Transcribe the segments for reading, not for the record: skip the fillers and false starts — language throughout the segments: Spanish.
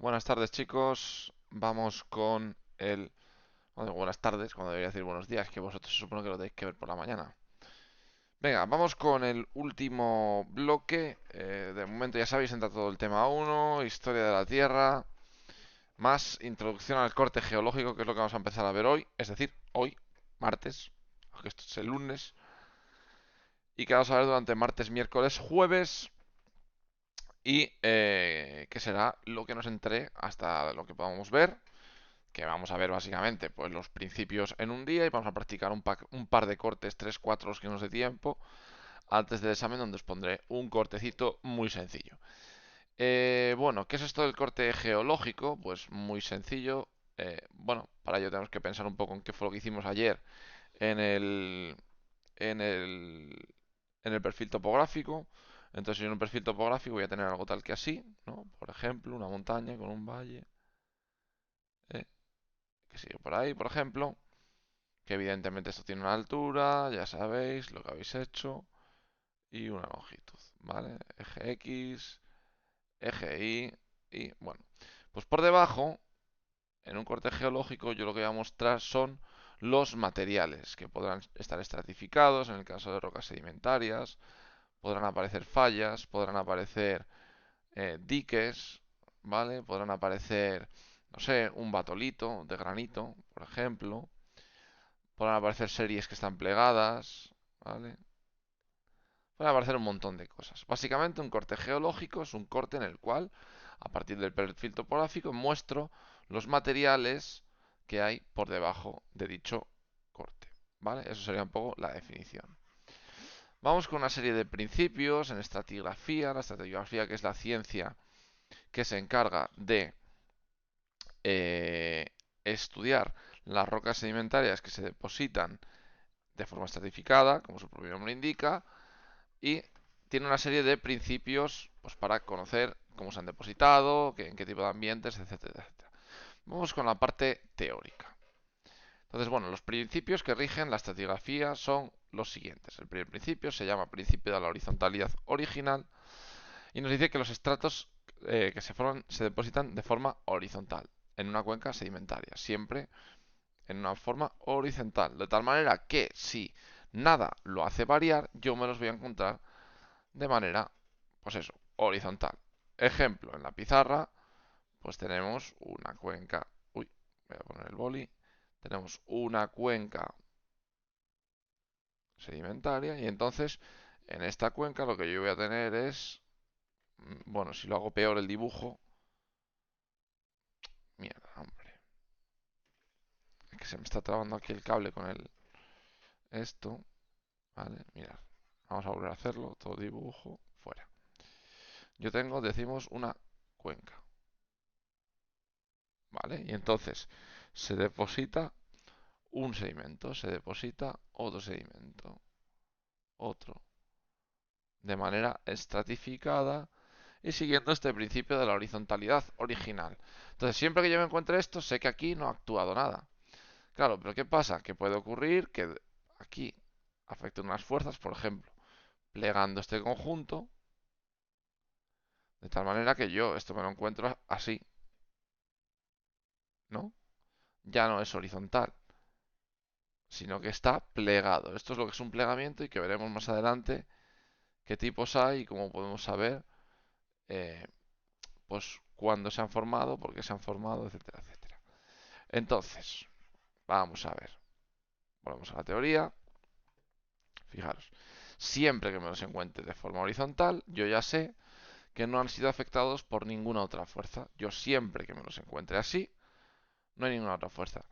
Buenas tardes, chicos. Vamos con el... bueno, buenas tardes, cuando debería decir buenos días, que vosotros se supone que lo tenéis que ver por la mañana. Venga, vamos con el último bloque. De momento ya sabéis, entra todo el tema uno, historia de la Tierra, más introducción al corte geológico, que es lo que vamos a empezar a ver hoy. Es decir, hoy, martes, aunque esto es el lunes, y que vamos a ver durante martes, miércoles, jueves, y que será lo que nos entre hasta lo que podamos ver, que vamos a ver básicamente pues los principios en un día y vamos a practicar un par de cortes, 3 4 los que nos dé tiempo, antes del examen, donde os pondré un cortecito muy sencillo. Bueno, ¿qué es esto del corte geológico? Pues muy sencillo. Bueno, para ello tenemos que pensar un poco en qué fue lo que hicimos ayer en el, en el, en el perfil topográfico. Entonces, en un perfil topográfico voy a tener algo tal que así, ¿no? Por ejemplo, una montaña con un valle, ¿eh? Que sigue por ahí, por ejemplo. Que evidentemente esto tiene una altura, ya sabéis lo que habéis hecho, y una longitud, ¿vale? Eje X, eje Y, y bueno, pues por debajo, en un corte geológico, yo lo que voy a mostrar son los materiales que podrán estar estratificados, en el caso de rocas sedimentarias, podrán aparecer fallas, podrán aparecer diques, ¿vale? Podrán aparecer, no sé, un batolito de granito, por ejemplo. Podrán aparecer series que están plegadas, ¿vale? Pueden aparecer un montón de cosas. Básicamente, un corte geológico es un corte en el cual, a partir del perfil topográfico, muestro los materiales que hay por debajo de dicho corte, ¿vale? Eso sería un poco la definición. Vamos con una serie de principios en estratigrafía. La estratigrafía, que es la ciencia que se encarga de eh, estudiar las rocas sedimentarias que se depositan de forma estratificada, como su propio nombre indica, y tiene una serie de principios pues, para conocer cómo se han depositado, en qué tipo de ambientes, etcétera, etcétera. Vamos con la parte teórica. Entonces, bueno, los principios que rigen la estratigrafía son los siguientes. El primer principio se llama principio de la horizontalidad original y nos dice que los estratos que se forman se depositan de forma horizontal en una cuenca sedimentaria, siempre en una forma horizontal, de tal manera que si nada lo hace variar, yo me los voy a encontrar de manera, pues eso, horizontal. Ejemplo, en la pizarra, pues tenemos una cuenca. Uy, voy a poner el boli. Tenemos una cuenca sedimentaria y entonces en esta cuenca lo que yo voy a tener es, bueno, si lo hago peor el dibujo, mierda, hombre, es que se me está trabando aquí el cable con el esto, ¿vale? Mirad, vamos a volver a hacerlo, todo dibujo, fuera. Yo tengo, decimos, una cuenca, ¿vale? Y entonces se deposita un sedimento, se deposita otro sedimento, otro, de manera estratificada y siguiendo este principio de la horizontalidad original. Entonces, siempre que yo me encuentre esto, sé que aquí no ha actuado nada. Claro, pero ¿qué pasa? Que puede ocurrir que aquí afecten unas fuerzas, por ejemplo, plegando este conjunto, de tal manera que yo esto me lo encuentro así, ¿no? Ya no es horizontal, sino que está plegado. Esto es lo que es un plegamiento y que veremos más adelante qué tipos hay y cómo podemos saber eh, pues cuándo se han formado, por qué se han formado, etcétera, etcétera. Entonces, vamos a ver. Volvemos a la teoría. Fijaros, siempre que me los encuentre de forma horizontal, yo ya sé que no han sido afectados por ninguna otra fuerza. Yo siempre que me los encuentre así, no hay ninguna otra fuerza.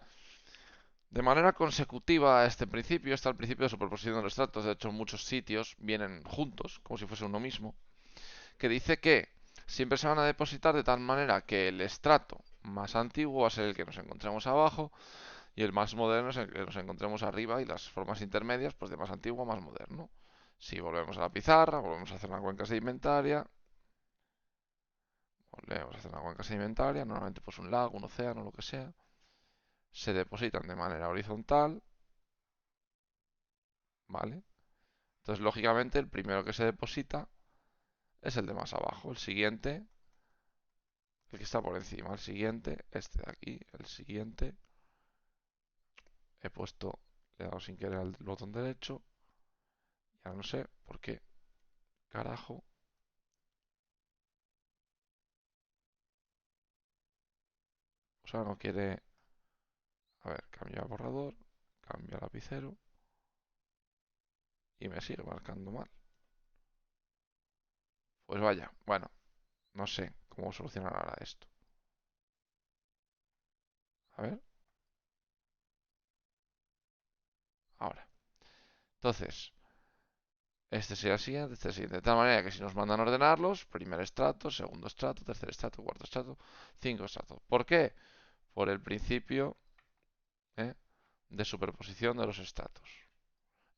De manera consecutiva a este principio está el principio de superposición de los estratos. De hecho, en muchos sitios vienen juntos, como si fuese uno mismo, que dice que siempre se van a depositar de tal manera que el estrato más antiguo va a ser el que nos encontremos abajo y el más moderno es el que nos encontremos arriba y las formas intermedias pues de más antiguo a más moderno. Si volvemos a la pizarra, volvemos a hacer una cuenca sedimentaria, volvemos a hacer una cuenca sedimentaria, normalmente pues un lago, un océano, lo que sea, se depositan de manera horizontal, ¿vale? Entonces, lógicamente, el primero que se deposita es el de más abajo, el siguiente el que está por encima, el siguiente, este de aquí, el siguiente. He puesto, le he dado sin querer al botón derecho. Ya no sé por qué, carajo. O sea, no quiere... A ver, cambio a borrador, cambio a lapicero y me sigue marcando mal. Pues vaya, bueno, no sé cómo solucionar ahora esto. A ver, ahora. Entonces, este sería el siguiente, este es el siguiente. De tal manera que si nos mandan a ordenarlos, primer estrato, segundo estrato, tercer estrato, cuarto estrato, cinco estratos. ¿Por qué? Por el principio ¿eh? de superposición de los estratos.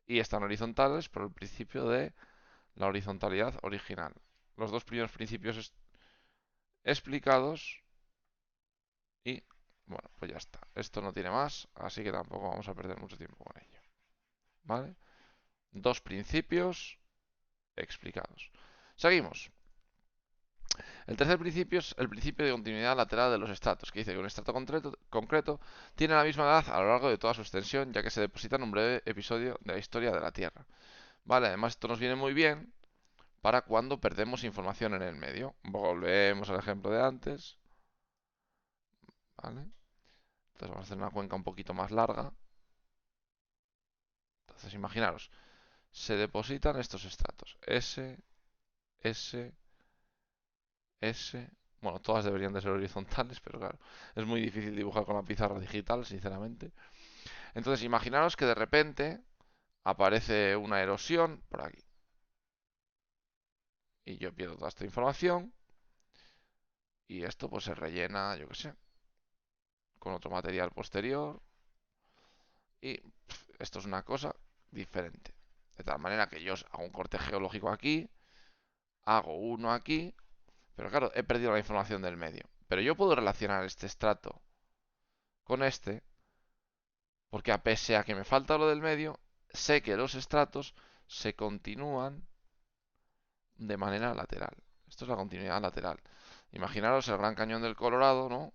Y están horizontales por el principio de la horizontalidad original. Los dos primeros principios explicados y, bueno, pues ya está. Esto no tiene más, así que tampoco vamos a perder mucho tiempo con ello. ¿Vale? Dos principios explicados. Seguimos. El tercer principio es el principio de continuidad lateral de los estratos, que dice que un estrato concreto tiene la misma edad a lo largo de toda su extensión, ya que se deposita en un breve episodio de la historia de la Tierra. Vale, además esto nos viene muy bien para cuando perdemos información en el medio. Volvemos al ejemplo de antes. ¿Vale? Entonces vamos a hacer una cuenca un poquito más larga. Entonces imaginaros, se depositan estos estratos. S, S, S. Bueno, todas deberían de ser horizontales, pero claro, es muy difícil dibujar con la pizarra digital, sinceramente. Entonces imaginaros que de repente aparece una erosión por aquí. Y yo pierdo toda esta información. Y esto pues se rellena, yo qué sé, con otro material posterior. Y esto es una cosa diferente. De tal manera que yo hago un corte geológico aquí, hago uno aquí, pero claro, he perdido la información del medio. Pero yo puedo relacionar este estrato con este, porque a pesar a que me falta lo del medio, sé que los estratos se continúan de manera lateral. Esto es la continuidad lateral. Imaginaros el Gran Cañón del Colorado, ¿no?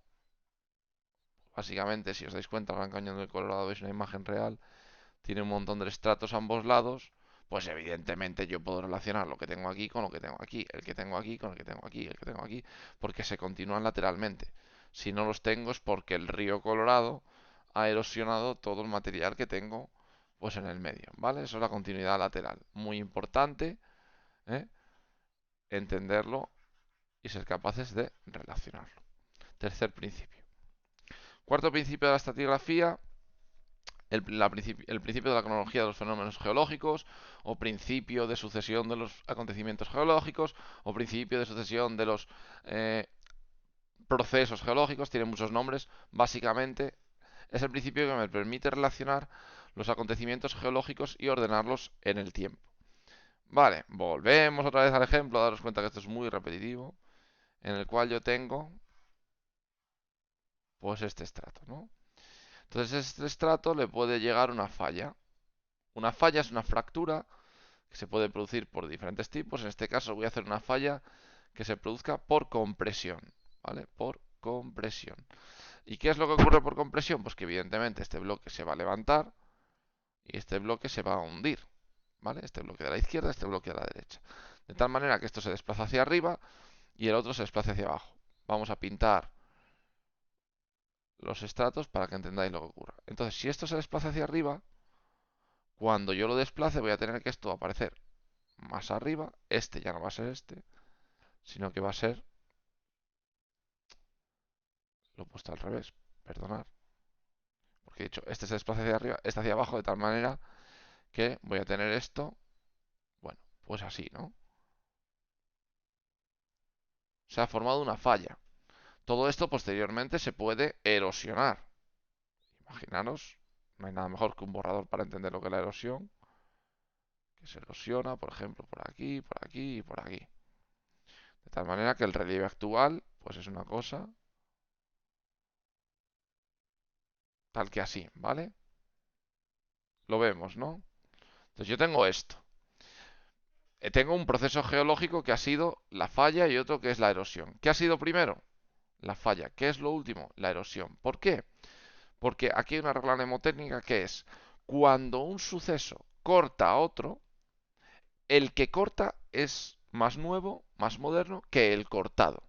Básicamente, si os dais cuenta, el Gran Cañón del Colorado es una imagen real, tiene un montón de estratos a ambos lados, pues evidentemente yo puedo relacionar lo que tengo aquí con lo que tengo aquí, el que tengo aquí con el que tengo aquí, el que tengo aquí, porque se continúan lateralmente. Si no los tengo es porque el río Colorado ha erosionado todo el material que tengo pues en el medio, ¿vale? Eso es la continuidad lateral. Muy importante, ¿eh? Entenderlo y ser capaces de relacionarlo. Tercer principio. Cuarto principio de la estratigrafía, el principio de la cronología de los fenómenos geológicos, o principio de sucesión de los acontecimientos geológicos, o principio de sucesión de los eh, procesos geológicos, tiene muchos nombres. Básicamente es el principio que me permite relacionar los acontecimientos geológicos y ordenarlos en el tiempo. Vale, volvemos otra vez al ejemplo, daros cuenta que esto es muy repetitivo, en el cual yo tengo pues este estrato, ¿no? Entonces a este estrato le puede llegar una falla. Una falla es una fractura que se puede producir por diferentes tipos. En este caso voy a hacer una falla que se produzca por compresión, ¿vale? Por compresión. ¿Y qué es lo que ocurre por compresión? Pues que evidentemente este bloque se va a levantar y este bloque se va a hundir, ¿vale? Este bloque de la izquierda, este bloque de la derecha. De tal manera que esto se desplaza hacia arriba y el otro se desplaza hacia abajo. Vamos a pintar los estratos para que entendáis lo que ocurre. Entonces, si esto se desplaza hacia arriba, cuando yo lo desplace voy a tener que esto aparecer más arriba. Este ya no va a ser este, sino que va a ser lo he puesto al revés, perdonad. Porque he dicho, este se desplaza hacia arriba, este hacia abajo, de tal manera que voy a tener esto, bueno, pues así, ¿no? Se ha formado una falla. Todo esto posteriormente se puede erosionar. Imaginaros, no hay nada mejor que un borrador para entender lo que es la erosión, que se erosiona, por ejemplo, por aquí, por aquí y por aquí. De tal manera que el relieve actual, pues es una cosa tal que así, ¿vale? Lo vemos, ¿no? Entonces yo tengo esto. Tengo un proceso geológico que ha sido la falla y otro que es la erosión. ¿Qué ha sido primero? la falla. ¿Qué es lo último? La erosión. ¿Por qué? Porque aquí hay una regla mnemotécnica que es cuando un suceso corta a otro, el que corta es más nuevo, más moderno que el cortado.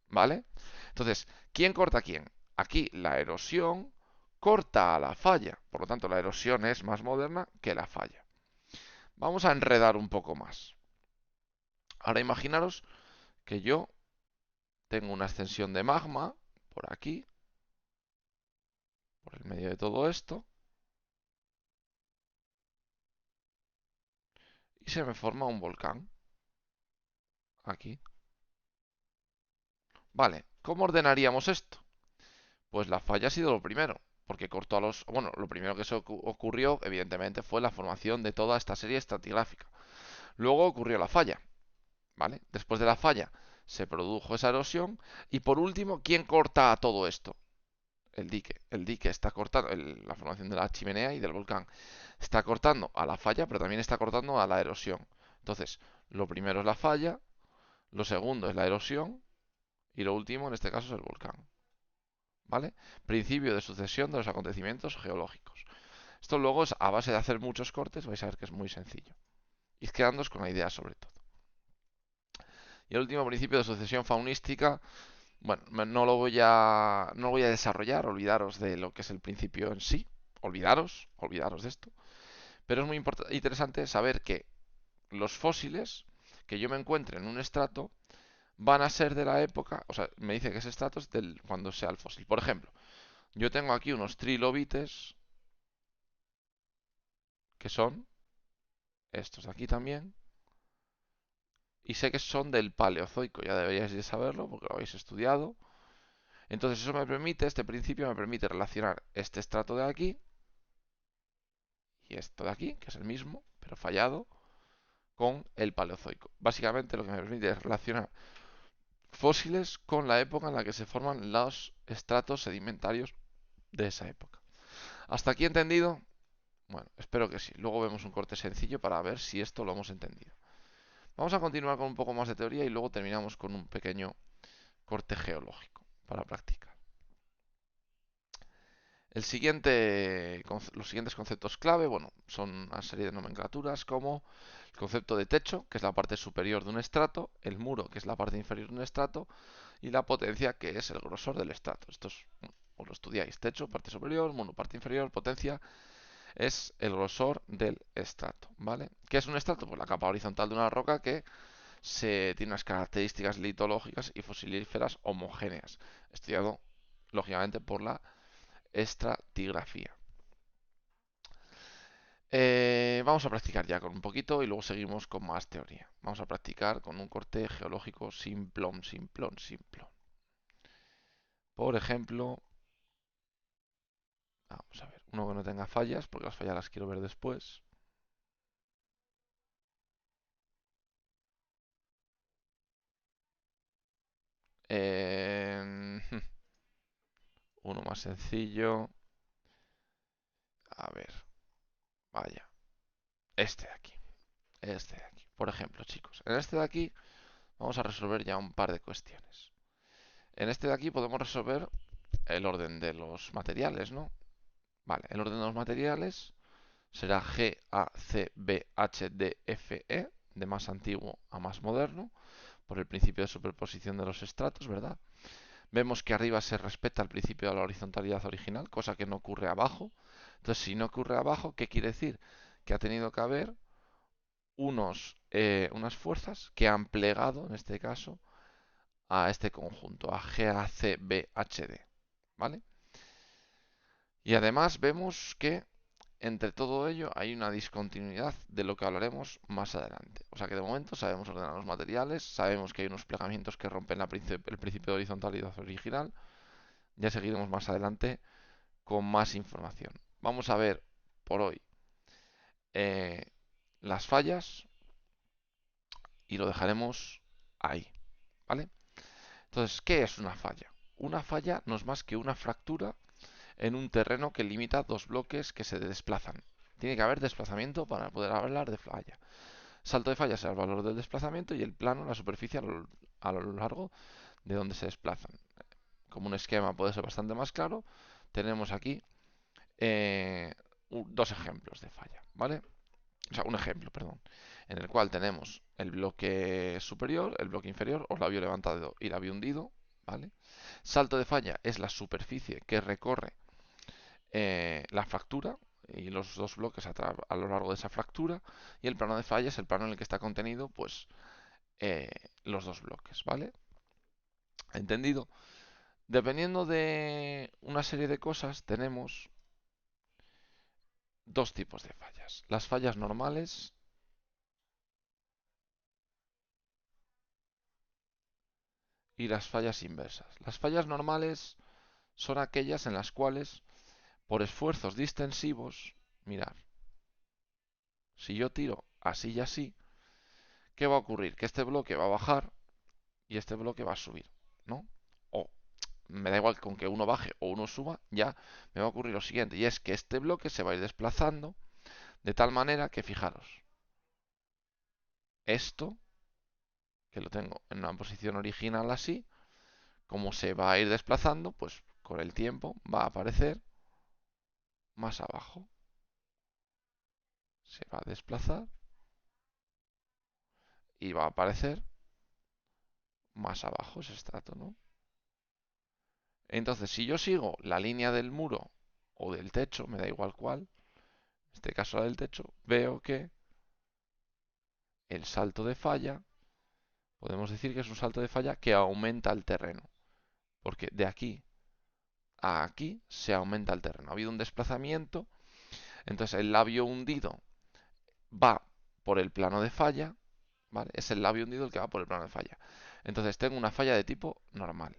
¿Vale? Entonces, ¿quién corta a quién? Aquí la erosión corta a la falla. Por lo tanto, la erosión es más moderna que la falla. Vamos a enredar un poco más. Ahora imaginaros que yo tengo una extensión de magma por aquí, por el medio de todo esto, y se me forma un volcán aquí. Vale, ¿cómo ordenaríamos esto? Pues la falla ha sido lo primero, porque cortó a los... Bueno, lo primero que se ocurrió, evidentemente, fue la formación de toda esta serie estratigráfica. Luego ocurrió la falla, ¿vale? Después de la falla se produjo esa erosión. Y por último, ¿quién corta a todo esto? El dique. El dique está cortando la formación de la chimenea y del volcán. Está cortando a la falla, pero también está cortando a la erosión. Entonces, lo primero es la falla, lo segundo es la erosión y lo último en este caso es el volcán. ¿Vale? Principio de sucesión de los acontecimientos geológicos. Esto luego es a base de hacer muchos cortes, vais a ver que es muy sencillo. Id quedándoos con la idea sobre todo. Y el último principio de sucesión faunística, bueno, no lo voy a desarrollar, olvidaros de lo que es el principio en sí, olvidaros de esto. Pero es muy interesante saber que los fósiles que yo me encuentre en un estrato van a ser de la época, o sea, me dice que ese estrato es del cuando sea el fósil. Por ejemplo, yo tengo aquí unos trilobites que son estos de aquí también, y sé que son del Paleozoico, ya deberíais de saberlo porque lo habéis estudiado. Entonces eso me permite, este principio me permite relacionar este estrato de aquí y esto de aquí, que es el mismo, pero fallado, con el Paleozoico. Básicamente lo que me permite es relacionar fósiles con la época en la que se forman los estratos sedimentarios de esa época. ¿Hasta aquí entendido? Bueno, espero que sí. Luego vemos un corte sencillo para ver si esto lo hemos entendido. Vamos a continuar con un poco más de teoría y luego terminamos con un pequeño corte geológico para practicar. Los siguientes conceptos clave, bueno, son una serie de nomenclaturas como el concepto de techo, que es la parte superior de un estrato, el muro, que es la parte inferior de un estrato, y la potencia, que es el grosor del estrato. Esto es, os lo estudiáis, techo, parte superior, muro, parte inferior, potencia, es el grosor del estrato, ¿vale? ¿Qué es un estrato? Pues la capa horizontal de una roca que tiene unas características litológicas y fosilíferas homogéneas, estudiado lógicamente por la estratigrafía. Vamos a practicar ya con un poquito y luego seguimos con más teoría. Vamos a practicar con un corte geológico simplón, simplón, simplón. Por ejemplo, vamos a ver, uno que no tenga fallas, porque las fallas las quiero ver después. Eh, uno más sencillo. A ver, vaya. Este de aquí. Este de aquí. Por ejemplo, chicos, en este de aquí vamos a resolver ya un par de cuestiones. En este de aquí podemos resolver el orden de los materiales, ¿no? Vale, el orden de los materiales será G, A, C, B, H, D, F, E, de más antiguo a más moderno, por el principio de superposición de los estratos, ¿verdad? Vemos que arriba se respeta el principio de la horizontalidad original, cosa que no ocurre abajo. Entonces, si no ocurre abajo, ¿qué quiere decir? Que ha tenido que haber unas fuerzas que han plegado, en este caso, a este conjunto, a G, A, C, B, H, D, ¿vale? Y además vemos que entre todo ello hay una discontinuidad de lo que hablaremos más adelante. O sea que de momento sabemos ordenar los materiales, sabemos que hay unos plegamientos que rompen el principio de horizontalidad original. Ya seguiremos más adelante con más información. Vamos a ver por hoy eh, las fallas y lo dejaremos ahí, ¿vale? Entonces, ¿qué es una falla? Una falla no es más que una fractura en un terreno que limita dos bloques que se desplazan. Tiene que haber desplazamiento para poder hablar de falla. Salto de falla será el valor del desplazamiento y el plano, la superficie a lo largo de donde se desplazan. como un esquema puede ser bastante más claro, tenemos aquí eh, dos ejemplos de falla, ¿vale? O sea, un ejemplo, perdón, en el cual tenemos el bloque superior, el bloque inferior, o labio levantado y labio hundido, ¿vale? Salto de falla es la superficie que recorre la fractura y los dos bloques a lo largo de esa fractura, y el plano de falla es el plano en el que está contenido, pues, eh, los dos bloques, ¿vale? ¿Entendido? Dependiendo de una serie de cosas, tenemos dos tipos de fallas. Las fallas normales y las fallas inversas. Las fallas normales son aquellas en las cuales, por esfuerzos distensivos, mirar, si yo tiro así y así, ¿qué va a ocurrir? Que este bloque va a bajar y este bloque va a subir, ¿no? O me da igual con que uno baje o uno suba, ya me va a ocurrir lo siguiente, y es que este bloque se va a ir desplazando de tal manera que, fijaros, esto, que lo tengo en una posición original así, como se va a ir desplazando, pues con el tiempo va a aparecer más abajo. Se va a desplazar y va a aparecer más abajo ese estrato, ¿no? Entonces, si yo sigo la línea del muro o del techo, me da igual cuál, en este caso la del techo, veo que el salto de falla, podemos decir que es un salto de falla que aumenta el terreno, porque de aquí a aquí se aumenta el terreno. Ha habido un desplazamiento, entonces el labio hundido va por el plano de falla, ¿vale? Es el labio hundido el que va por el plano de falla. Entonces tengo una falla de tipo normal.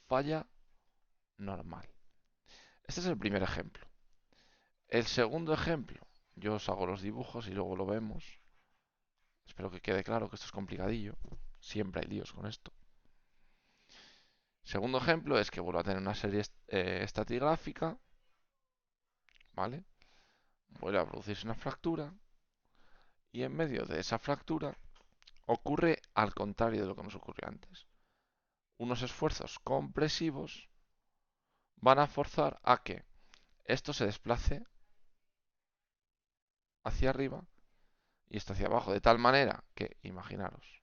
Falla normal. Este es el primer ejemplo. El segundo ejemplo, yo os hago los dibujos y luego lo vemos. Espero que quede claro que esto es complicadillo. Siempre hay líos con esto. Segundo ejemplo es que vuelvo a tener una serie estratigráfica, ¿vale? Vuelve a producirse una fractura y en medio de esa fractura ocurre al contrario de lo que nos ocurrió antes. Unos esfuerzos compresivos van a forzar a que esto se desplace hacia arriba y esto hacia abajo, de tal manera que, imaginaros,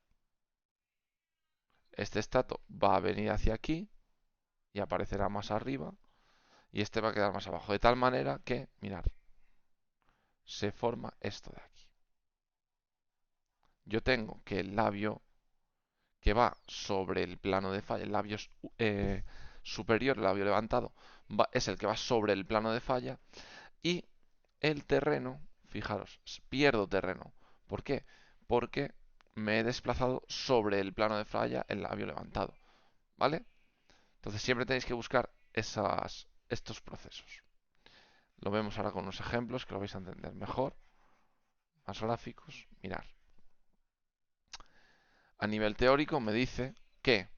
este estrato va a venir hacia aquí y aparecerá más arriba y este va a quedar más abajo, de tal manera que, mirad, se forma esto de aquí. Yo tengo que el labio que va sobre el plano de falla, el labio superior, el labio levantado, es el que va sobre el plano de falla, y el terreno, fijaros, pierdo terreno. ¿Por qué? Porque me he desplazado sobre el plano de falla, el labio levantado, ¿vale? Entonces siempre tenéis que buscar estos procesos. Lo vemos ahora con unos ejemplos que lo vais a entender mejor, más gráficos. Mirar. A nivel teórico me dice que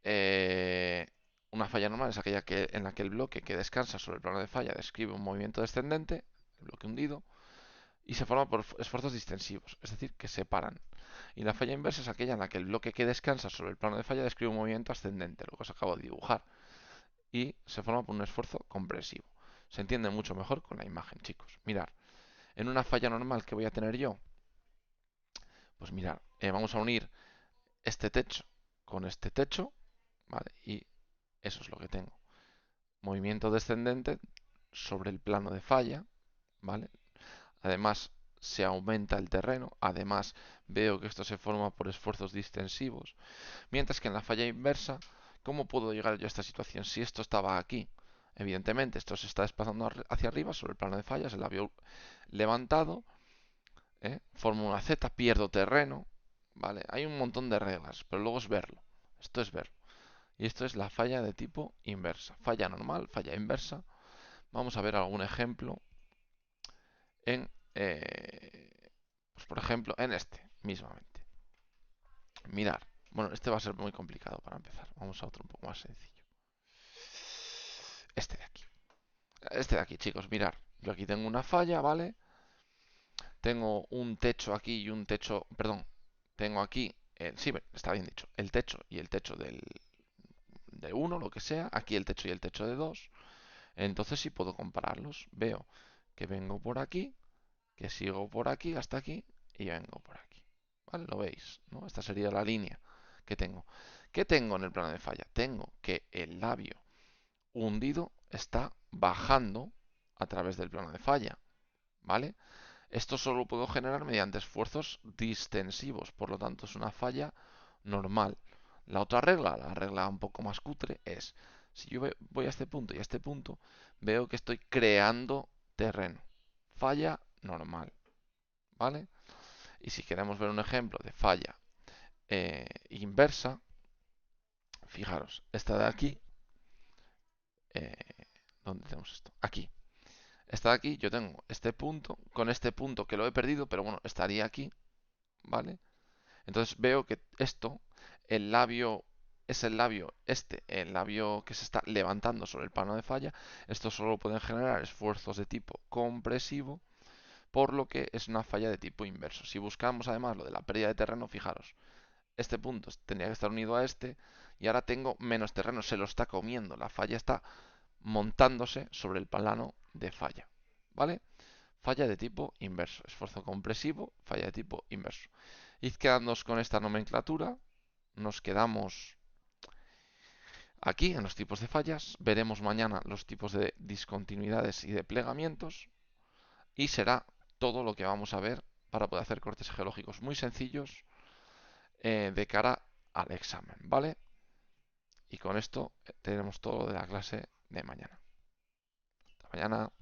eh, una falla normal es aquella en la que el bloque que descansa sobre el plano de falla describe un movimiento descendente, el bloque hundido, y se forma por esfuerzos distensivos, es decir, que separan. Y la falla inversa es aquella en la que el bloque que descansa sobre el plano de falla describe un movimiento ascendente, lo que os acabo de dibujar, y se forma por un esfuerzo compresivo. Se entiende mucho mejor con la imagen, chicos. Mirad, en una falla normal que voy a tener yo, pues mirad, vamos a unir este techo con este techo, ¿vale? Y eso es lo que tengo. Movimiento descendente sobre el plano de falla, ¿vale? Además, se aumenta el terreno, además veo que esto se forma por esfuerzos distensivos, mientras que en la falla inversa, ¿cómo puedo llegar yo a esta situación si esto estaba aquí? Evidentemente, esto se está desplazando hacia arriba sobre el plano de fallas, el labio levantado, formo una Z, pierdo terreno, ¿vale? Hay un montón de reglas, pero luego es verlo. Esto es verlo. Y esto es la falla de tipo inversa. Falla normal, falla inversa. Vamos a ver algún ejemplo en, pues por ejemplo, en este mismamente. Mirar. Bueno, este va a ser muy complicado para empezar. Vamos a otro un poco más sencillo. Este de aquí. Este de aquí, chicos, mirar. Yo aquí tengo una falla, ¿vale? Tengo un techo aquí y un techo, perdón, tengo aquí, sí, está bien dicho, el techo y el techo de 1, lo que sea, aquí el techo y el techo de 2. Entonces sí puedo compararlos. Veo que vengo por aquí, que sigo por aquí hasta aquí y vengo por aquí. ¿Vale? ¿Lo veis? ¿No? Esta sería la línea que tengo. ¿Qué tengo en el plano de falla? Tengo que el labio hundido está bajando a través del plano de falla. ¿Vale? Esto solo lo puedo generar mediante esfuerzos distensivos, por lo tanto es una falla normal. La otra regla, la regla un poco más cutre, es si yo voy a este punto y a este punto, veo que estoy creando terreno. Falla normal, ¿vale? Y si queremos ver un ejemplo de falla inversa, fijaros, esta de aquí, eh, ¿dónde tenemos esto? Aquí. Esta de aquí, yo tengo este punto, con este punto que lo he perdido, pero bueno, estaría aquí, ¿vale? Entonces veo que esto, el labio, es el labio este, el labio que se está levantando sobre el plano de falla. Esto solo pueden generar esfuerzos de tipo compresivo, por lo que es una falla de tipo inverso. Si buscamos además lo de la pérdida de terreno, fijaros, este punto tendría que estar unido a este y ahora tengo menos terreno, se lo está comiendo. La falla está montándose sobre el plano de falla. ¿Vale? Falla de tipo inverso. Esfuerzo compresivo, falla de tipo inverso. Y quedándonos con esta nomenclatura, nos quedamos aquí en los tipos de fallas. Veremos mañana los tipos de discontinuidades y de plegamientos. Y será todo lo que vamos a ver para poder hacer cortes geológicos muy sencillos de cara al examen, ¿vale? Y con esto tenemos todo de la clase de mañana. Hasta mañana.